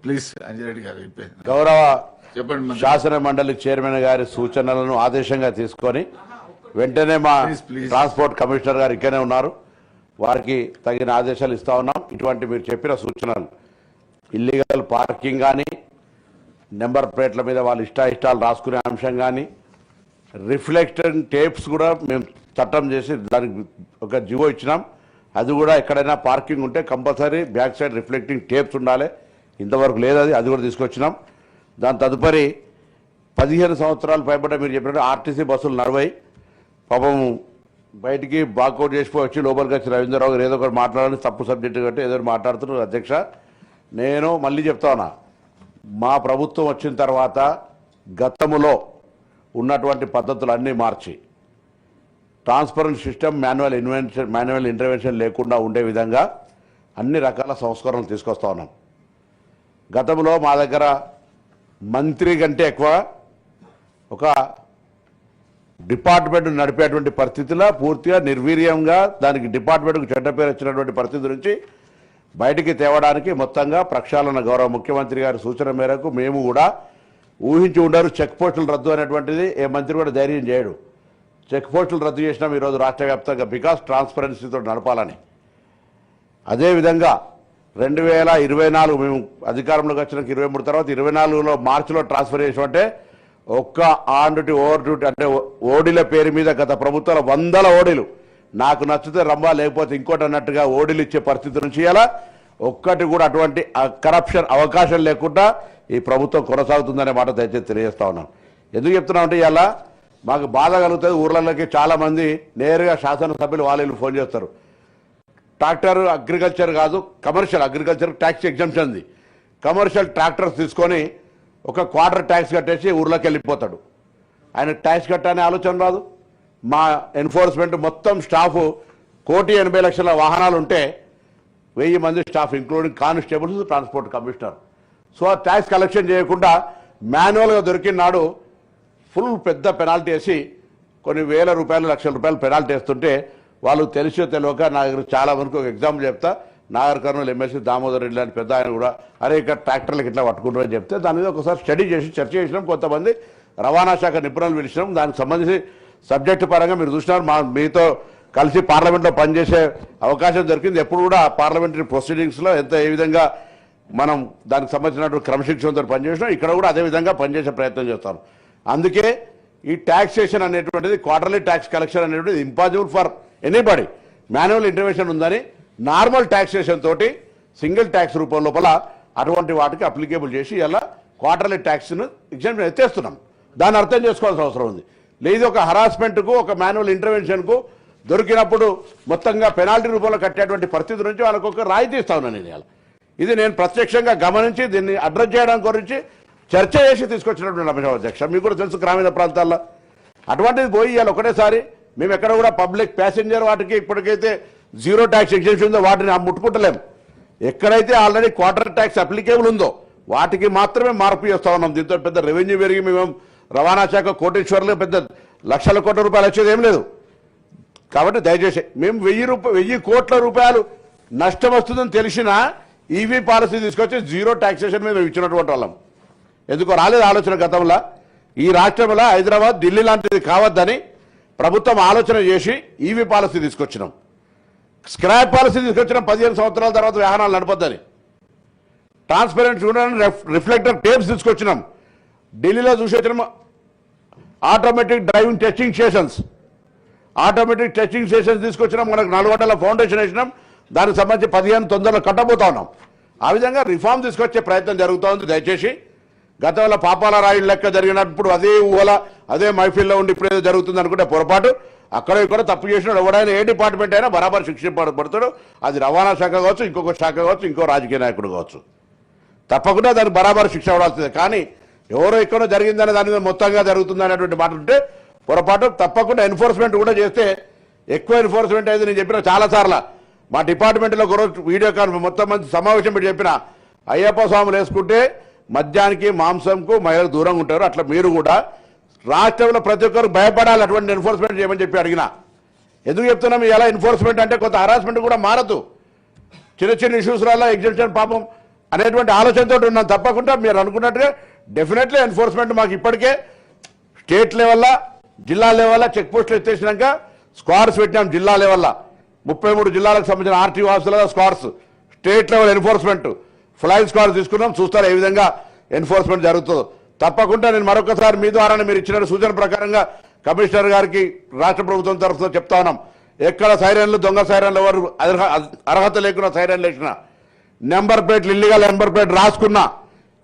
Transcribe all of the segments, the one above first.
Please Anji Reddy గారు గౌరవ చెప్పండి. శాసన మండలి చైర్మన్ గారి సూచనలను ఆదేశంగా తీసుకొని వెంటనే మా ట్రాన్స్పోర్ట్ కమిషనర్ గారు ఇక్కడనే ఉన్నారు, వారికి తగిన ఆదేశాలు ఇస్తా ఉన్నాం. ఇటువంటి మీరు చెప్పిన సూచనలు ఇల్లీగల్ పార్కింగ్ కానీ, నెంబర్ ప్లేట్ల మీద వాళ్ళు ఇష్టాలు రాసుకునే అంశం కానీ, రిఫ్లెక్టింగ్ టేప్స్ కూడా మేము చట్టం చేసి దానికి ఒక జివో ఇచ్చినాం. అది కూడా ఎక్కడైనా పార్కింగ్ ఉంటే compulsory back side reflecting tapes ఉండాలి. ఇంతవరకు లేదు, అది కూడా తీసుకొచ్చినాం. దాని తదుపరి 15 సంవత్సరాలు పైబడ్డ మీరు చెప్పినట్టు ఆర్టీసీ బస్సులు నడవై పాపం బయటికి బాక్అవుట్ చేసిపోయి వచ్చి లోపలికి వచ్చి రవీంద్రరావు గారు ఏదో ఒకటి మాట్లాడాలని తప్పు సబ్జెక్టు కట్టి ఏదో మాట్లాడుతున్నారు. అధ్యక్ష, నేను మళ్ళీ చెప్తా ఉన్నా, మా ప్రభుత్వం వచ్చిన తర్వాత గతంలో ఉన్నటువంటి పద్ధతులన్నీ మార్చి ట్రాన్స్పరెంట్ సిస్టమ్, మాన్యువల్ ఇంటర్వెన్షన్ లేకుండా ఉండే విధంగా అన్ని రకాల సంస్కరణలు తీసుకొస్తా ఉన్నాం. గతంలో మా దగ్గర మంత్రి కంటే ఎక్కువ ఒక డిపార్ట్మెంట్ నడిపేటువంటి పరిస్థితిలో పూర్తిగా నిర్వీర్యంగా దానికి డిపార్ట్మెంట్కు చెడ్డ పేరు వచ్చినటువంటి పరిస్థితి నుంచి బయటికి తేవడానికి మొత్తంగా ప్రక్షాళన గౌరవ ముఖ్యమంత్రి గారి సూచన మేరకు మేము కూడా ఊహించి ఉండరు. చెక్ పోస్టులు రద్దు అనేటువంటిది ఏ మంత్రి కూడా ధైర్యం చేయడు. చెక్ పోస్టులు రద్దు చేసినాం ఈరోజు రాష్ట్ర వ్యాప్తంగా, బికాస్ ట్రాన్స్పరెన్సీతో నడపాలని. అదేవిధంగా 2024 మేము అధికారంలోకి వచ్చిన 23 తర్వాత 24లో మార్చిలో ట్రాన్స్ఫర్ చేసామంటే ఒక్క ఆన్ డ్యూటీ, ఓవర్ డ్యూటీ అంటే ఓడీల పేరు మీద గత ప్రభుత్వాల 100 ఓడీలు నాకు నచ్చితే రమ్మా లేకపోతే ఇంకోటి అన్నట్టుగా ఓడీలు ఇచ్చే పరిస్థితి నుంచి ఇలా ఒక్కటి కూడా అటువంటి కరప్షన్ అవకాశం లేకుండా ఈ ప్రభుత్వం కొనసాగుతుందనే మాట దయచేసి తెలియజేస్తా ఉన్నాను. ఎందుకు చెప్తున్నామంటే ఇలా మాకు బాధ కలుగుతుంది. ఊర్లలోకి చాలామంది నేరుగా శాసనసభ్యులు వాళ్ళు ఫోన్ చేస్తారు, ట్రాక్టర్ అగ్రికల్చర్ కాదు కమర్షియల్, అగ్రికల్చర్ ట్యాక్స్ ఎగ్జంప్షన్ ఉంది, కమర్షియల్ ట్రాక్టర్స్ తీసుకొని ఒక క్వార్టర్ ట్యాక్స్ కట్టేసి ఊర్లోకి వెళ్ళిపోతాడు. ఆయన ట్యాక్స్ కట్టనే ఆలోచన రాదు. మా ఎన్ఫోర్స్మెంట్ మొత్తం స్టాఫ్ 1,80,00,000 వాహనాలు ఉంటే 1000 మంది staff including constables, transport commissioner. So ఆ ట్యాక్స్ కలెక్షన్ చేయకుండా మాన్యువల్గా దొరికిన నాడు ఫుల్ పెద్ద పెనాల్టీ వేసి కొన్ని వేల రూపాయలు, లక్షల రూపాయలు పెనాల్టీ వేస్తుంటే వాళ్ళు తెలిసో తెలియక నా దగ్గర చాలా వరకు ఒక ఎగ్జాంపుల్ చెప్తా, నాగర్ కర్నూలు ఎమ్మెల్సీ దామోదర్ రెడ్డి లాంటి పెద్ద ఆయన కూడా అరే ఇక్కడ ట్రాక్టర్లకు ఇట్లా పట్టుకుంటారని చెప్తే దాని మీద ఒకసారి స్టడీ చేసి చర్చ చేసినాం. కొంతమంది రవాణా శాఖ నిపుణులు పిలిచినాం. దానికి సంబంధించి సబ్జెక్టు పరంగా మీరు చూసినారు, మీతో కలిసి పార్లమెంట్లో పనిచేసే అవకాశం దొరికింది. ఎప్పుడు కూడా పార్లమెంటరీ ప్రొసీడింగ్స్లో ఏ విధంగా మనం దానికి సంబంధించినటువంటి క్రమశిక్షణతో పనిచేసినాం, ఇక్కడ కూడా అదే విధంగా పనిచేసే ప్రయత్నం చేస్తాం. అందుకే ఈ ట్యాక్సేషన్ అనేటువంటిది, క్వార్టర్లీ ట్యాక్స్ కలెక్షన్ అనేటువంటిది impossible for anybody. Manual intervention ఉందని నార్మల్ ట్యాక్సేషన్ తోటి సింగిల్ ట్యాక్స్ రూపం లోపల అటువంటి వాటికి అప్లికేబుల్ చేసి ఇలా క్వార్టర్లీ ట్యాక్స్ను ఎగ్జామ్షన్ ఎత్తేస్తున్నాం. దాన్ని అర్థం చేసుకోవాల్సిన అవసరం ఉంది. లేదు ఒక హరాస్మెంట్కు, ఒక మాన్యువల్ ఇంటర్వెన్షన్కు దొరికినప్పుడు మొత్తంగా పెనాల్టీ రూపంలో కట్టేటువంటి పరిస్థితి నుంచి వాళ్ళకు ఒక రాయితీ ఇస్తా ఉన్నాను నేను. ఇది నేను ప్రత్యక్షంగా గమనించి దీన్ని అడ్రస్ చేయడం గురించి చర్చ చేసి తీసుకొచ్చినటువంటి అంశం అధ్యక్ష. మీకు కూడా తెలుసు గ్రామీణ ప్రాంతాల్లో అటువంటిది పోయి ఇవాళ ఒకటేసారి మేము ఎక్కడ కూడా పబ్లిక్ ప్యాసింజర్ వాటికి ఇప్పటికైతే జీరో ట్యాక్స్ ఎగ్జెంప్షన్ ఉందో వాటిని ముట్టుకుంటలేము. ఎక్కడైతే ఆల్రెడీ క్వార్టర్ ట్యాక్స్ అప్లికేబుల్ ఉందో వాటికి మాత్రమే మార్పు చేస్తా ఉన్నాం. దీంతో పెద్ద రెవెన్యూ పెరిగి మేము రవాణా శాఖ కోటేశ్వర్లు పెద్ద లక్షల కోట్ల రూపాయలు వచ్చేది ఏం లేదు. కాబట్టి దయచేసి మేము 1000 కోట్ల రూపాయలు నష్టం వస్తుందని తెలిసినా ఈవీ పాలసీ తీసుకొచ్చి జీరో ట్యాక్సేషన్ మీద మేము ఇచ్చినటువంటి వాళ్ళం. ఎందుకో రాలేదు ఆలోచన గతంలో. ఈ రాష్ట్రంలో హైదరాబాద్, ఢిల్లీ లాంటిది కావద్దని ప్రభుత్వం ఆలోచన చేసి ఈవీ పాలసీ తీసుకొచ్చినాం. స్క్రాప్ పాలసీ తీసుకొచ్చినాం 15 సంవత్సరాల తర్వాత వాహనాలు నడపద్దని. ట్రాన్స్పరెంట్ రిఫ్లెక్టర్ టేప్స్ తీసుకొచ్చినాం. ఢిల్లీలో చూసి వచ్చినాం ఆటోమేటిక్ డ్రైవింగ్ టెస్టింగ్ స్టేషన్స్, తీసుకొచ్చినాం. మనకు నల్గొండల ఫౌండేషన్ వేసినాం. దానికి సంబంధించి 15 తొందరలో కట్టబోతా ఉన్నాం. ఆ విధంగా రిఫార్మ్ తీసుకొచ్చే ప్రయత్నం జరుగుతూ ఉంది. దయచేసి గతంలో పాపాల రాయుడు లెక్క జరిగినప్పుడు అదే ఊహల అదే మైఫిల్లో ఉండి ఇప్పుడు ఏదో జరుగుతుంది అనుకుంటే పొరపాటు. అక్కడ ఇక్కడ తప్పు చేసినాడు ఎవడైనా ఏ డిపార్ట్మెంట్ అయినా బరాబర్ శిక్షింపబడతాడు. అది రవాణా శాఖ కావచ్చు, ఇంకొక శాఖ కావచ్చు, ఇంకో రాజకీయ నాయకుడు కావచ్చు, తప్పకుండా దానికి బరాబర్ శిక్ష పడాల్సిందే. కానీ ఎవరో ఎక్కడో జరిగిందనే దాని మీద మొత్తంగా జరుగుతుంది అనేటువంటి మాట ఉంటే పొరపాటు. తప్పకుండా ఎన్ఫోర్స్మెంట్ కూడా చేస్తే ఎక్కువ ఎన్ఫోర్స్మెంట్ అయితే నేను చెప్పిన చాలాసార్లు మా డిపార్ట్మెంట్లో ఒక రోజు వీడియో కాల్ మొత్తం మంది సమావేశం పెట్టి చెప్పిన అయ్యప్ప స్వాములు వేసుకుంటే మద్యానికి మాంసంకు మహిళలు దూరంగా ఉంటారు. అట్లా మీరు కూడా రాష్ట్రంలో ప్రతి ఒక్కరు భయపడాలి, అటువంటి ఎన్ఫోర్స్మెంట్ చేయమని చెప్పి అడిగిన. ఎందుకు చెప్తున్నాం ఇలా ఎన్ఫోర్స్మెంట్ అంటే కొంత హరాస్మెంట్ కూడా మారదు, చిన్న చిన్న ఇష్యూస్ వల్ల ఎగ్జిబిషన్ పాపం అనేటువంటి ఆలోచనతో ఉన్నాం. తప్పకుండా మీరు అనుకున్నట్టుగా డెఫినెట్లీ ఎన్ఫోర్స్మెంట్ మాకు ఇప్పటికే స్టేట్ లెవెల్లో జిల్లా లెవెల్లో చెక్ పోస్టులు ఎత్తేసినాక స్క్వాడ్స్ పెట్టినాం. జిల్లా లెవెల్లో 33 జిల్లాలకు సంబంధించిన ఆర్టీఓ ఆఫీసుల squads, state level enforcement flying squad తీసుకున్నాం. చూస్తారు ఏ విధంగా ఎన్ఫోర్స్మెంట్ జరుగుతుందో. తప్పకుండా నేను మరొకసారి మీ ద్వారా మీరు ఇచ్చిన సూచన ప్రకారంగా కమిషనర్ గారికి రాష్ట్ర ప్రభుత్వం తరఫున చెప్తా ఉన్నాం. ఎక్కడ సైరన్లు దొంగ సైరన్లు ఎవరు అర్హత లేకుండా సైరన్లు వేసినా, నెంబర్ ప్లేట్లు ఇల్లీగల్ నెంబర్ ప్లేట్ రాసుకున్నా,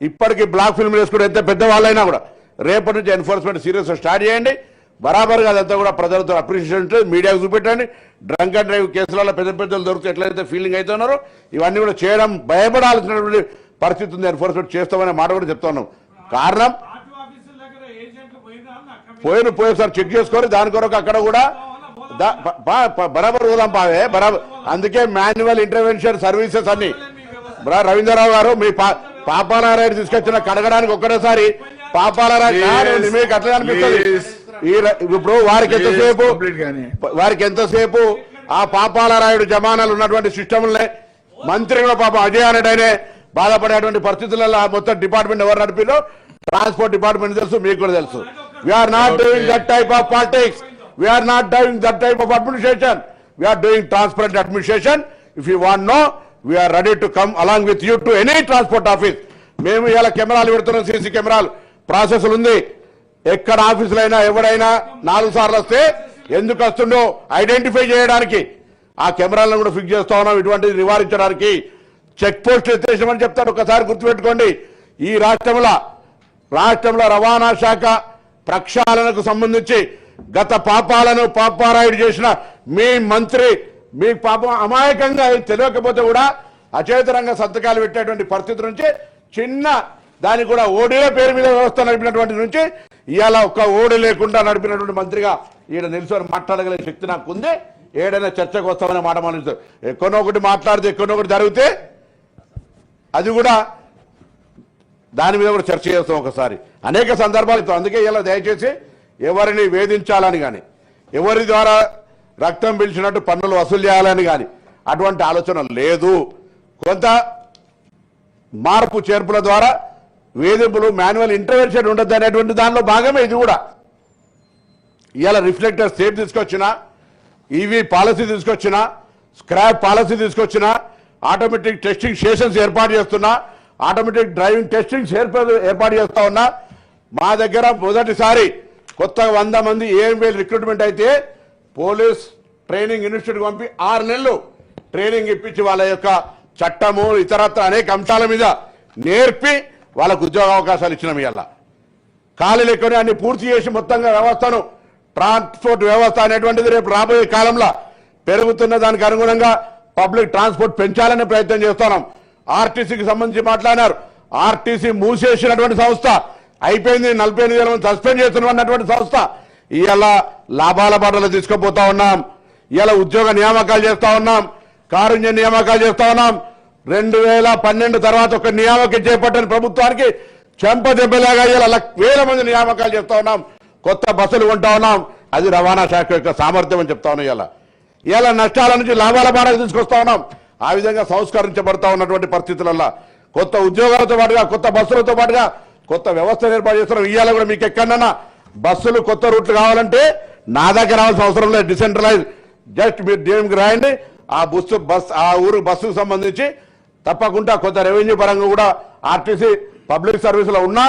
ఇప్పటికీ బ్లాక్ ఫిల్మ్ వేసుకుని ఎంత పెద్దవాళ్ళైనా కూడా రేపటి నుంచి ఎన్ఫోర్స్మెంట్ సీరియస్గా స్టార్ట్ చేయండి. బరాబర్గా అదంతా కూడా ప్రజలతో అప్రిషియేషన్ మీడియాకు చూపెట్టండి. డ్రంక్ అండ్ డ్రైవ్ కేసులలో పెద్ద పెద్దలు దొరికితే ఎట్లయితే ఫీలింగ్ అవుతున్నారో ఇవన్నీ కూడా చేయడం భయపడాల్సినటువంటి పరిస్థితి ఉంది. ఎన్ఫోర్స్మెంట్ చేస్తామనే మాట కూడా చెప్తా ఉన్నాం. కారణం పోయి సార్ చెక్ చేసుకొని దాని కొరకు అక్కడ కూడా బరాబర్ పోదాం పావే బరాబర్. అందుకే మాన్యువల్ ఇంటర్వెన్షన్ సర్వీసెస్ అన్ని రవీంద్రరావు గారు మీ పాపాలరాయుడు తీసుకొచ్చిన కడగడానికి ఒక్కటేసారి పాపాలరాయుడు మీకు అట్లా అనిపిస్తుంది. ఇప్పుడు వారికి ఎంతసేపు ఆ పాపాలరాయుడు జమానాలు ఉన్నటువంటి సిస్టమ్లే మంత్రి కూడా పాపం అజయ్ అనేటనే బాధపడేటువంటి పరిస్థితులలో మొత్తం డిపార్ట్మెంట్ ఎవరు నడిపిలో ట్రాన్స్పోర్ట్ డిపార్ట్మెంట్ తెలుసు, మీకు కూడా తెలుసు. We're not doing that type of politics, we're not doing that type of administration, we're doing transparent administration. If you want no we're ready to come along with you to any transport office. మేము ఇలా కెమెరాలు పెడుతున్నాం, CC కెమెరాలు process ఉంది. ఎక్కడ ఆఫీసులైనా ఎవరైనా 4 సార్లు వస్తే ఎందుకు వస్తుండో ఐడెంటిఫై చేయడానికి ఆ కెమెరాలను కూడా ఫిక్స్ చేస్తా ఉన్నాం. ఇటువంటిది నివారించడానికి చెక్ పోస్ట్ ఎత్తేసామని చెప్తారు. ఒకసారి గుర్తుపెట్టుకోండి, ఈ రాష్ట్రంలో రవాణా శాఖ ప్రక్షాళనకు సంబంధించి గత పాపారాయుడు చేసిన మీ మంత్రి మీకు పాపం అమాయకంగా తెలియకపోతే కూడా అచేతనంగా సంతకాలు పెట్టేటువంటి పరిస్థితి నుంచి చిన్న దానికి కూడా ఓడీల పేరు మీద వ్యవస్థ నడిపినటువంటి నుంచి ఇవాళ ఒక్క ఓడి లేకుండా నడిపినటువంటి మంత్రిగా ఈయన నిలుసొని మాట్లాడగలిగే శక్తి నాకు ఉంది. ఏడైనా చర్చకు వస్తామనే మాట మనం ఎక్కడో ఒకటి మాట్లాడితే ఎక్కడో ఒకటి జరిగితే అది కూడా దాని మీద కూడా చర్చ చేస్తాం ఒకసారి అనేక సందర్భాలు. అందుకే ఇలా దయచేసి ఎవరిని వేధించాలని కానీ ఎవరి ద్వారా రక్తం పిలిచినట్టు పన్నులు వసూలు చేయాలని కానీ అటువంటి ఆలోచన లేదు. కొంత మార్పు చేర్పుల ద్వారా వేధింపులు మాన్యువల్ ఇంటర్వెన్షన్ ఉండదు అనేటువంటి దానిలో భాగమే ఇది కూడా. ఇవాళ రిఫ్లెక్టర్ సేఫ్ తీసుకొచ్చినా, ఈవీ పాలసీ తీసుకొచ్చినా, స్క్రాప్ పాలసీ తీసుకొచ్చినా, ఆటోమేటిక్ టెస్టింగ్ స్టేషన్స్ ఏర్పాటు చేస్తున్నా, ఆటోమేటిక్ డ్రైవింగ్ టెస్టింగ్స్ ఏర్పాటు చేస్తా ఉన్నా. మా దగ్గర మొదటిసారి కొత్తగా 100 మంది ఏఎంఎల్ రిక్రూట్మెంట్ అయితే పోలీస్ ట్రైనింగ్ ఇన్స్టిట్యూట్ పంపి 6 నెలలు ట్రైనింగ్ ఇప్పించి వాళ్ళ యొక్క చట్టము ఇతరత్ర అనేక అంశాల మీద నేర్పి వాళ్ళకు ఉద్యోగ అవకాశాలు ఇచ్చినాం. ఇవాళ ఖాళీలు ఎక్కువనే అన్ని పూర్తి చేసి మొత్తంగా వ్యవస్థను ట్రాన్స్పోర్ట్ వ్యవస్థ అనేటువంటిది రేపు రాబోయే కాలంలో పెరుగుతున్న దానికి అనుగుణంగా పబ్లిక్ ట్రాన్స్పోర్ట్ పెంచాలనే ప్రయత్నం చేస్తున్నాం. ఆర్టీసీకి సంబంధించి మాట్లాడినారు. ఆర్టీసీ మూసేసినటువంటి సంస్థ అయిపోయింది, 48,000 మంది సస్పెండ్ చేస్తున్నటువంటి సంస్థ ఇవాళ లాభాల బాటలో తీసుకుపోతా ఉన్నాం. ఇవాళ ఉద్యోగ నియామకాలు చేస్తా ఉన్నాం, కారుణ్య నియామకాలు చేస్తా ఉన్నాం. 2012 తర్వాత ఒక నియామకం చేపట్టిన ప్రభుత్వానికి చెంప దెబ్బలాగా ఇలా 1,000 మంది నియామకాలు చేస్తా ఉన్నాం. కొత్త బస్సులు కొంటా ఉన్నాం. అది రవాణా శాఖ యొక్క సామర్థ్యం అని చెప్తా ఉన్నాం. ఇలా నష్టాల నుంచి లాభాల బాటకు తీసుకొస్తా ఉన్నాం. ఆ విధంగా సంస్కరించబడతా ఉన్నటువంటి పరిస్థితులలో కొత్త ఉద్యోగాలతో పాటుగా కొత్త బస్సులతో పాటుగా కొత్త వ్యవస్థను ఏర్పాటు చేస్తున్నాం. ఇవాళ కూడా మీకు ఎక్కడన్నా బస్సులు కొత్త రూట్లు కావాలంటే నా దగ్గర రావాల్సిన అవసరం లేదు. డిసెంట్రలైజ్ జస్ట్ మీరు డిఎంకి రాయండి. ఆ ఊరు బస్సుకు సంబంధించి తప్పకుండా కొంత రెవెన్యూ పరంగా కూడా ఆర్టీసీ పబ్లిక్ సర్వీసులో ఉన్నా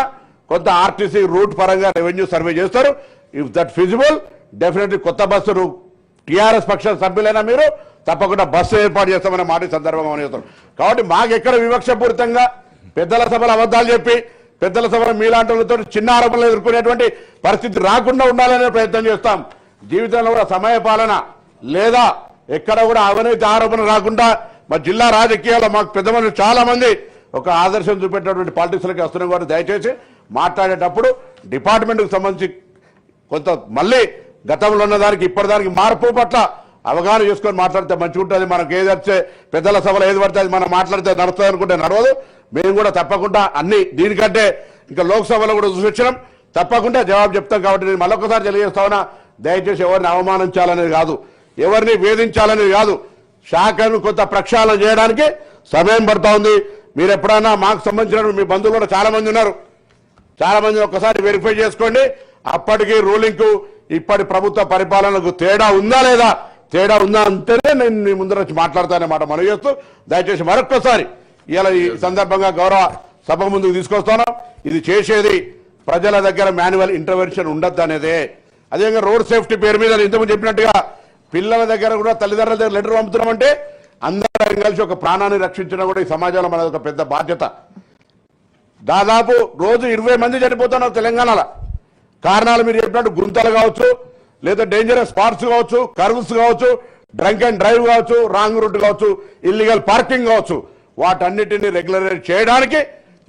కొంత ఆర్టీసీ రూట్ పరంగా రెవెన్యూ సర్వే చేస్తారు. ఇఫ్ దట్ ఫిజిబుల్ డెఫినెట్లీ కొత్త బస్సులు టీఆర్ఎస్ పక్ష సభ్యులైనా మీరు తప్పకుండా బస్సు ఏర్పాటు చేస్తామనే మాట సందర్భంగా చేస్తారు. కాబట్టి మాకెక్కడ వివక్షపూరితంగా పెద్దల సభలు అబద్ధాలు చెప్పి పెద్దల సభలు మీలాంటి చిన్న ఆరోపణలు ఎదుర్కొనేటువంటి పరిస్థితి రాకుండా ఉండాలనే ప్రయత్నం చేస్తాం. జీవితంలో కూడా సమయ పాలన లేదా ఎక్కడ కూడా అవినీతి ఆరోపణ రాకుండా మా జిల్లా రాజకీయాల్లో మాకు పెద్ద మనుషులు చాలా మంది ఒక ఆదర్శం చూపెట్టినటువంటి పాలిటిక్స్లకి వస్తున్నాం. కూడా దయచేసి మాట్లాడేటప్పుడు డిపార్ట్మెంట్కి సంబంధించి కొంత మళ్ళీ గతంలో ఉన్న దానికి ఇప్పటిదానికి మార్పు పట్ల అవగాహన చేసుకొని మాట్లాడితే మంచిగా ఉంటుంది. మనకు ఏది వచ్చే పెద్దల సభలో ఏది పడితే అది మనం మాట్లాడితే నడుస్తుంది అనుకుంటే నడవదు. మేము కూడా తప్పకుండా అన్ని దీనికంటే ఇంకా లోక్సభలో కూడా చూసి వచ్చినాం, తప్పకుండా జవాబు చెప్తాం. కాబట్టి నేను మళ్ళొకసారి తెలియజేస్తా ఉన్నా, దయచేసి ఎవరిని అవమానించాలనేది కాదు. ఎవరిని వేధించాలని కాదు, శాఖను కొంత ప్రక్షాళన చేయడానికి సమయం పడతా ఉంది. మీరు ఎప్పుడైనా మాకు సంబంధించిన మీ బంధువులు కూడా చాలా మంది ఉన్నారు, చాలా మంది ఒక్కసారి వెరిఫై చేసుకోండి. అప్పటికి రూలింగ్ కు ఇప్పటి ప్రభుత్వ పరిపాలనకు తేడా ఉందా లేదా, తేడా ఉందా అంటేనే నేను మీ ముందర వచ్చి మాట్లాడతానమాట మనం చేస్తూ, దయచేసి మరొక్కసారి ఇలా ఈ సందర్భంగా గౌరవ సభ ముందుకు తీసుకొస్తున్నాం. ఇది చేసేది ప్రజల దగ్గర మాన్యువల్ ఇంటర్వెన్షన్ ఉండద్దు అనేదే. అదేవిధంగా రోడ్ సేఫ్టీ పేరు మీద ఇంతకుముందు చెప్పినట్టుగా పిల్లల దగ్గర కూడా తల్లిదండ్రుల దగ్గర లెటర్ పంపుతున్నామంటే అందరం కలిసి ఒక ప్రాణాన్ని రక్షించడం కూడా ఈ సమాజంలో మనది ఒక పెద్ద బాధ్యత. దాదాపు రోజు 20 మంది చనిపోతున్నారు తెలంగాణలో. కారణాలు మీరు చెప్పినట్టు గుంతలు కావచ్చు, లేదా డేంజరస్ స్పాట్స్ కావచ్చు, కర్వ్స్ కావచ్చు, డ్రంక్ అండ్ డ్రైవ్ కావచ్చు, రాంగ్ రూట్ కావచ్చు, ఇల్లీగల్ పార్కింగ్ కావచ్చు, వాటన్నిటిని రెగ్యులరైజ్ చేయడానికి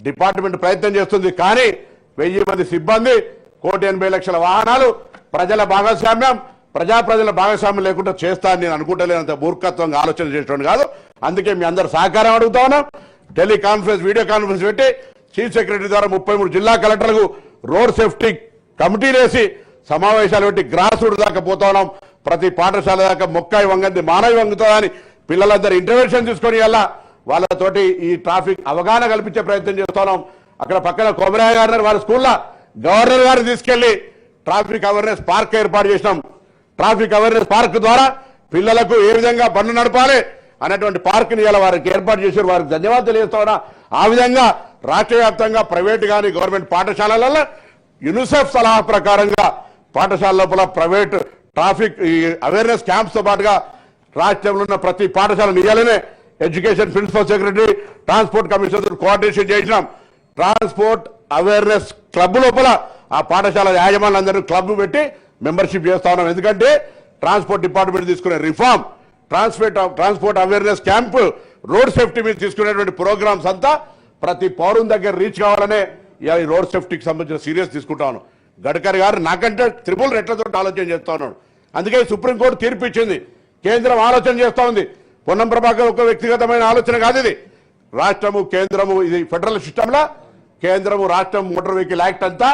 డిపార్ట్మెంట్ ప్రయత్నం చేస్తుంది. కానీ 1000 మంది సిబ్బంది, 1,80,00,000 వాహనాలు, ప్రజల భాగస్వామ్యం, ప్రజల భాగస్వామ్యం లేకుండా చేస్తా అని నేను అనుకుంటలేనంత మూర్ఖత్వంగా ఆలోచన చేసేవాడు కాదు. అందుకే మీ అందరు సహకారం అడుగుతా ఉన్నాం. టెలికాన్ఫరెన్స్, వీడియో కాన్ఫరెన్స్ పెట్టి చీఫ్ సెక్రటరీ ద్వారా 33 జిల్లా కలెక్టర్లకు రోడ్ సేఫ్టీ కమిటీలు వేసి సమావేశాలు పెట్టి గ్రాస్ రూట్ దాకా పోతా ఉన్నాం. ప్రతి పాఠశాల దాకా మొక్కాయి వంగంది మానవి వంగుతుందని పిల్లలందరూ ఇంటర్వెన్షన్ తీసుకొని వాళ్ళతోటి ఈ ట్రాఫిక్ అవగాహన కల్పించే ప్రయత్నం చేస్తున్నాం. అక్కడ పక్కన కొమరయ్య గారు వారి స్కూల్లో గవర్నర్ గారిని తీసుకెళ్లి ట్రాఫిక్ అవేర్నెస్ పార్క్ ఏర్పాటు చేసినాం. ట్రాఫిక్ అవేర్నెస్ పార్క్ ద్వారా పిల్లలకు ఏ విధంగా బండ్లు నడపాలి అనేటువంటి పార్క్ ని ఇలా వారికి ఏర్పాటు చేశారు. వారికి ధన్యవాదాలు తెలియజేస్తున్నా. ఆ విధంగా రాష్ట్ర వ్యాప్తంగా ప్రైవేట్ కానీ గవర్నమెంట్ పాఠశాలలలో యూనిసెఫ్ సలహా ప్రకారంగా పాఠశాల లోపల ప్రైవేట్ ట్రాఫిక్ అవేర్నెస్ క్యాంప్స్ తో పాటుగా రాష్ట్రంలో ఉన్న ప్రతి పాఠశాల నియాలనే education principal secretary, transport commissioner coordination చేసినాం. ట్రాన్స్పోర్ట్ అవేర్నెస్ క్లబ్ లోపల ఆ పాఠశాల యాజమాన్యందరూ క్లబ్ పెట్టి మెంబర్షిప్ చేస్తా ఉన్నాం. ఎందుకంటే ట్రాన్స్పోర్ట్ డిపార్ట్మెంట్ తీసుకునే reform, transport awareness camp, road safety మీద తీసుకునేటువంటి ప్రోగ్రామ్స్ అంతా ప్రతి పౌరుని దగ్గర రీచ్ కావాలనే ఈ రోడ్ సేఫ్టీకి సంబంధించిన సీరియస్ తీసుకుంటాను. గడ్కరీ గారు నాకంటే 3 రెట్లతో ఆలోచన చేస్తా ఉన్నాడు. అందుకే సుప్రీంకోర్టు తీర్పు ఇచ్చింది. కేంద్రం ఆలోచన చేస్తా ఉంది. పొన్నం ప్రభాకర్ ఒక వ్యక్తిగతమైన ఆలోచన కాదు ఇది. రాష్ట్రము కేంద్రము, ఇది ఫెడరల్ సిస్టంలో కేంద్రము రాష్ట్రం మోటార్ వెహికల్ యాక్ట్ అంతా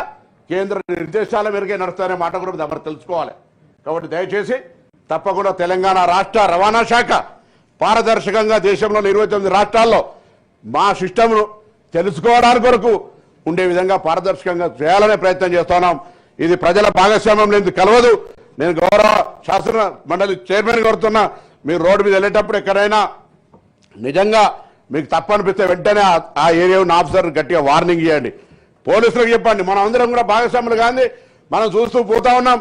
కేంద్ర నిర్దేశాల మేరకే నడుస్తారనే మాట కూడా మనం తెలుసుకోవాలి. కాబట్టి దయచేసి తప్పకుండా తెలంగాణ రాష్ట్ర రవాణా శాఖ పారదర్శకంగా దేశంలో 29 రాష్ట్రాల్లో మా సిస్టమ్ను తెలుసుకోవడానికి కొరకు ఉండే విధంగా పారదర్శకంగా చేయాలనే ప్రయత్నం చేస్తున్నాం. ఇది ప్రజల భాగస్వామ్యం లేదు కలవదు. నేను గౌరవ శాసన మండలి చైర్మన్ కోరుతున్నా, మీరు రోడ్డు మీద వెళ్ళేటప్పుడు ఎక్కడైనా నిజంగా మీకు తప్పనిపిస్తే వెంటనే ఆ ఏరియా ఉన్న ఆఫీసర్ గట్టిగా వార్నింగ్ ఇవ్వండి, పోలీసులకు చెప్పండి. మనం అందరం కూడా భాగస్వాములు కానీ మనం చూస్తూ పోతా ఉన్నాం.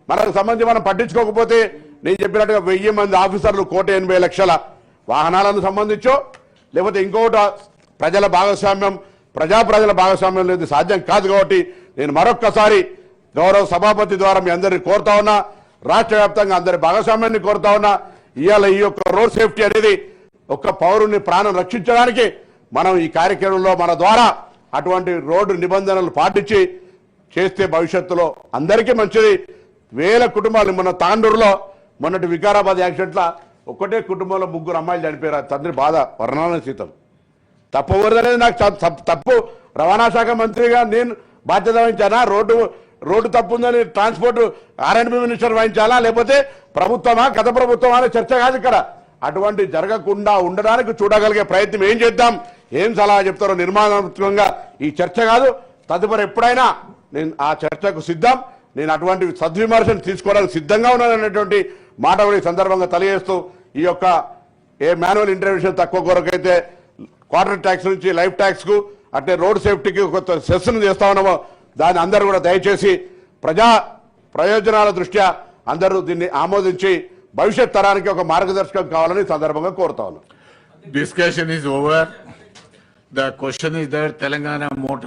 మనకు సంబంధించి మనం పట్టించుకోకపోతే నేను చెప్పినట్టుగా 1000 మంది ఆఫీసర్లు 1,80,00,000 వాహనాలను సంబంధించో లేకపోతే ఇంకొకటి ప్రజల భాగస్వామ్యం, ప్రజల భాగస్వామ్యం లేదు, సాధ్యం కాదు. కాబట్టి నేను మరొక్కసారి గౌరవ సభాపతి ద్వారా మీ అందరినీ కోరుతా ఉన్నా, రాష్ట్ర వ్యాప్తంగా అందరి భాగస్వామ్యాన్ని కోరుతా ఉన్నా. ఇవాళ ఈ యొక్క రోడ్ సేఫ్టీ అనేది ఒక్క పౌరుని ప్రాణం రక్షించడానికి మనం ఈ కార్యక్రమంలో మన ద్వారా అటువంటి రోడ్డు నిబంధనలు పాటించి చేస్తే భవిష్యత్తులో అందరికీ మంచిది. 1000 కుటుంబాలు మన తాండూరులో మొన్నటి వికారాబాద్ యాక్సిడెంట్ల ఒక్కటే కుటుంబంలో 3 అమ్మాయిలు చనిపోయారు. తండ్రి బాధ వర్ణనాతీతం. తప్పకూడదనేది నాకు తప్పు. రవాణా శాఖ మంత్రిగా నేను బాధ్యత వహించానా? రోడ్డు తప్పు ఉందని ట్రాన్స్పోర్ట్ R&B మినిస్టర్ వహించాలా, లేకపోతే ప్రభుత్వమా గత ప్రభుత్వమా అనే చర్చ కాదు ఇక్కడ. అటువంటి జరగకుండా ఉండడానికి చూడగలిగే ప్రయత్నం ఏం చేద్దాం, ఏం సలహా చెప్తారో నిర్మాణాత్మకంగా ఈ చర్చ కాదు. తదుపరి ఎప్పుడైనా నేను ఆ చర్చకు సిద్ధం. నేను అటువంటి సద్విమర్శను తీసుకోవడానికి సిద్ధంగా ఉన్నాననేటువంటి మాట కూడా ఈ సందర్భంగా తెలియజేస్తూ, ఈ యొక్క ఏ మాన్యువల్ ఇంటర్వెన్షన్ తక్కువ కొరకైతే క్వార్టర్ ట్యాక్స్ నుంచి లైఫ్ ట్యాక్స్ కు అంటే రోడ్ సేఫ్టీకి కొత్త సెషన్ చేస్తా ఉన్నామో దాన్ని అందరూ కూడా దయచేసి ప్రయోజనాల దృష్ట్యా అందరూ దీన్ని ఆమోదించి భవిష్యత్ తరానికి ఒక మార్గదర్శకం కావాలని సందర్భంగా కోరుతా ఉన్నాం. Discussion is over. The question is that Telangana motor